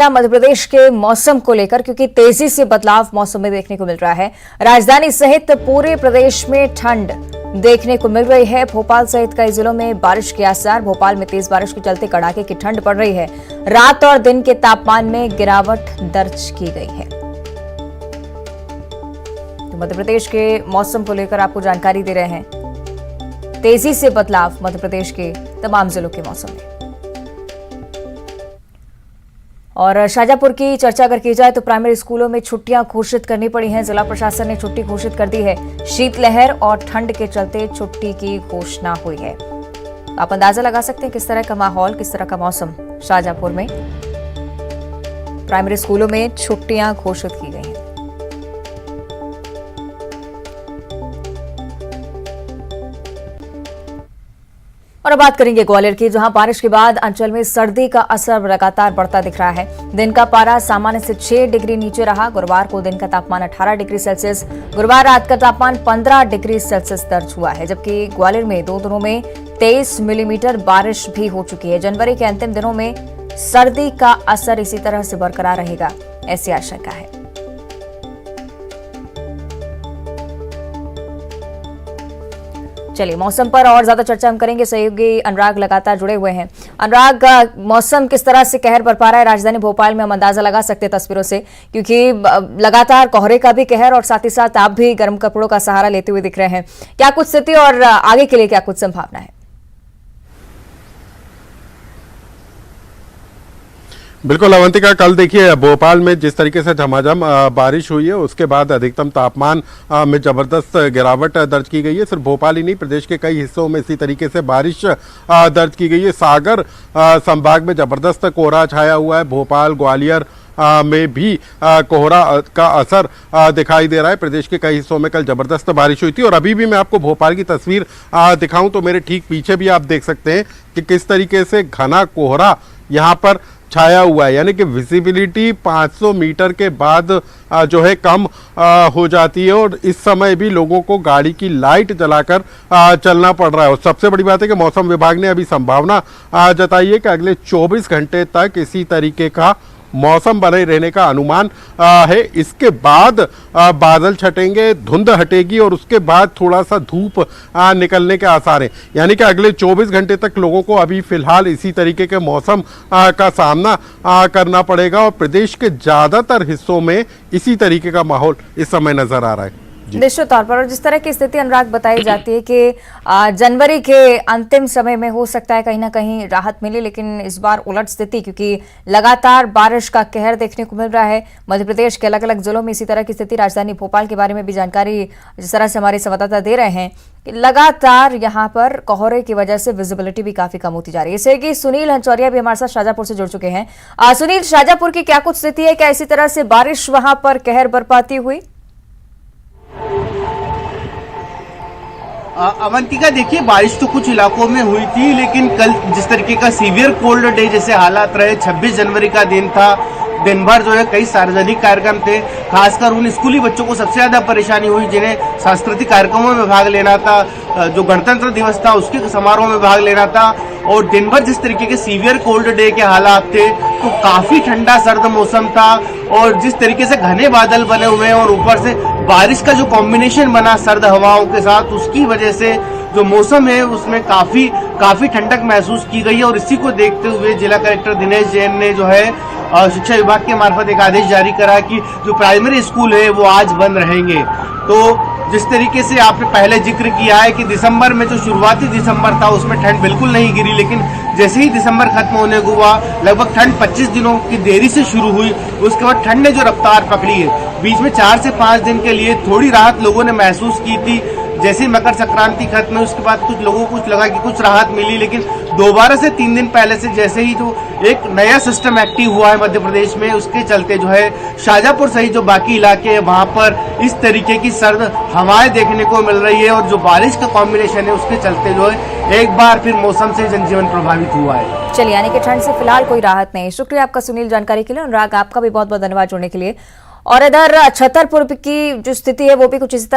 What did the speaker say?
मध्य प्रदेश के मौसम को लेकर, क्योंकि तेजी से बदलाव मौसम में देखने को मिल रहा है। राजधानी सहित पूरे प्रदेश में ठंड देखने को मिल रही है। भोपाल सहित कई जिलों में बारिश के आसार। भोपाल में तेज बारिश के चलते कड़ाके की ठंड पड़ रही है। रात और दिन के तापमान में गिरावट दर्ज की गई है। तो मध्य प्रदेश के मौसम को लेकर आपको जानकारी दे रहे हैं। तेजी से बदलाव मध्य प्रदेश के तमाम जिलों के मौसम में। और शाजापुर की चर्चा अगर की जाए तो प्राइमरी स्कूलों में छुट्टियां घोषित करनी पड़ी हैं। जिला प्रशासन ने छुट्टी घोषित कर दी है। शीतलहर और ठंड के चलते छुट्टी की घोषणा हुई है। आप अंदाजा लगा सकते हैं किस तरह का माहौल, किस तरह का मौसम शाजापुर में। प्राइमरी स्कूलों में छुट्टियां घोषित की गई हैं। और अब बात करेंगे ग्वालियर की, जहां बारिश के बाद अंचल में सर्दी का असर लगातार बढ़ता दिख रहा है। दिन का पारा सामान्य से 6 डिग्री नीचे रहा। गुरुवार को दिन का तापमान 18 डिग्री सेल्सियस, गुरुवार रात का तापमान 15 डिग्री सेल्सियस दर्ज हुआ है। जबकि ग्वालियर में 2 दिनों में 23 मिलीमीटर बारिश भी हो चुकी है। जनवरी के अंतिम दिनों में सर्दी का असर इसी तरह से बरकरार रहेगा, ऐसी आशंका है। चलिए मौसम पर और ज्यादा चर्चा हम करेंगे। सहयोगी अनुराग लगातार जुड़े हुए हैं। अनुराग, मौसम किस तरह से कहर बरपा रहा है राजधानी भोपाल में? हम अंदाजा लगा सकते हैं तस्वीरों से, क्योंकि लगातार कोहरे का भी कहर और साथ ही साथ आप भी गर्म कपड़ों का सहारा लेते हुए दिख रहे हैं। क्या कुछ स्थिति और आगे के लिए क्या कुछ संभावना है? बिल्कुल अवंतिका, कल देखिए भोपाल में जिस तरीके से झमाझम बारिश हुई है, उसके बाद अधिकतम तापमान में जबरदस्त गिरावट दर्ज की गई है। सिर्फ भोपाल ही नहीं, प्रदेश के कई हिस्सों में इसी तरीके से बारिश दर्ज की गई है। सागर संभाग में जबरदस्त कोहरा छाया हुआ है। भोपाल, ग्वालियर में भी कोहरा का असर दिखाई दे रहा है। प्रदेश के कई हिस्सों में कल जबरदस्त बारिश हुई थी। और अभी भी मैं आपको भोपाल की तस्वीर दिखाऊं तो मेरे ठीक पीछे भी आप देख सकते हैं कि किस तरीके से घना कोहरा यहाँ पर छाया हुआ है। यानी कि विजिबिलिटी 500 मीटर के बाद जो है कम हो जाती है। और इस समय भी लोगों को गाड़ी की लाइट जलाकर चलना पड़ रहा है। और सबसे बड़ी बात है कि मौसम विभाग ने अभी संभावना जताई है कि अगले 24 घंटे तक इसी तरीके का मौसम बने रहने का अनुमान है। इसके बाद बादल छटेंगे, धुंध हटेगी और उसके बाद थोड़ा सा धूप निकलने के आसार हैं। यानी कि अगले 24 घंटे तक लोगों को अभी फिलहाल इसी तरीके के मौसम का सामना करना पड़ेगा। और प्रदेश के ज़्यादातर हिस्सों में इसी तरीके का माहौल इस समय नजर आ रहा है। निश्चित तौर पर। और जिस तरह की स्थिति अनुराग बताई जाती है कि जनवरी के अंतिम समय में हो सकता है कहीं ना कहीं राहत मिले, लेकिन इस बार उलट स्थिति, क्योंकि लगातार बारिश का कहर देखने को मिल रहा है मध्य प्रदेश के अलग अलग जिलों में। इसी तरह की स्थिति राजधानी भोपाल के बारे में भी जानकारी जिस तरह से हमारे संवाददाता दे रहे हैं कि लगातार यहाँ पर कोहरे की वजह से विजिबिलिटी भी काफी कम होती जा रही है। इससे कि सुनील हंचौरिया भी हमारे साथ शाजापुर से जुड़ चुके हैं। सुनील, शाजापुर की क्या कुछ स्थिति है? क्या इसी तरह से बारिश वहां पर कहर बरपाती हुई? अवंतिका, देखिए बारिश तो कुछ इलाकों में हुई थी, लेकिन कल जिस तरीके का सीवियर कोल्ड डे जैसे हालात रहे, 26 जनवरी का दिन था, दिन भर जो है कई सार्वजनिक कार्यक्रम थे। खासकर उन स्कूली बच्चों को सबसे ज्यादा परेशानी हुई जिन्हें सांस्कृतिक कार्यक्रमों में भाग लेना था, जो गणतंत्र दिवस था उसके समारोह में भाग लेना था। और दिन भर जिस तरीके के सीवियर कोल्ड डे के हालात थे, तो काफी ठंडा सर्द मौसम था। और जिस तरीके से घने बादल बने हुए हैं और ऊपर से बारिश का जो कॉम्बिनेशन बना सर्द हवाओं के साथ, उसकी वजह से जो मौसम है उसमें काफी ठंडक महसूस की गई है। और इसी को देखते हुए जिला कलेक्टर दिनेश जैन ने जो है शिक्षा विभाग के मार्फत एक आदेश जारी करा कि जो प्राइमरी स्कूल है वो आज बंद रहेंगे। तो जिस तरीके से आपने पहले जिक्र किया है कि दिसंबर में जो शुरुआती दिसंबर था उसमें ठंड बिल्कुल नहीं गिरी, लेकिन जैसे ही दिसंबर खत्म होने को हुआ, लगभग ठंड 25 दिनों की देरी से शुरू हुई। उसके बाद ठंड ने जो रफ्तार पकड़ी है, बीच में 4 से 5 दिन के लिए थोड़ी राहत लोगों ने महसूस की थी। जैसे ही मकर संक्रांति खत्म हुई उसके बाद कुछ लोगों को कुछ लगा कि कुछ राहत मिली, लेकिन दोबारा से 3 दिन पहले से जैसे ही जो एक नया सिस्टम एक्टिव हुआ है मध्य प्रदेश में, उसके चलते जो है शाजापुर सहित जो बाकी इलाके हैं वहां पर इस तरीके की सर्द हवाएं देखने को मिल रही है। और जो बारिश का कॉम्बिनेशन है उसके चलते जो है एक बार फिर मौसम से जनजीवन प्रभावित हुआ है। चलिए, यानी कि ठंड से फिलहाल कोई राहत नहीं। शुक्रिया आपका सुनील जानकारी के लिए। अनुराग, आपका भी बहुत बहुत धन्यवाद जुड़ने के लिए। और इधर छतरपुर की जो स्थिति है वो भी कुछ इसी तरह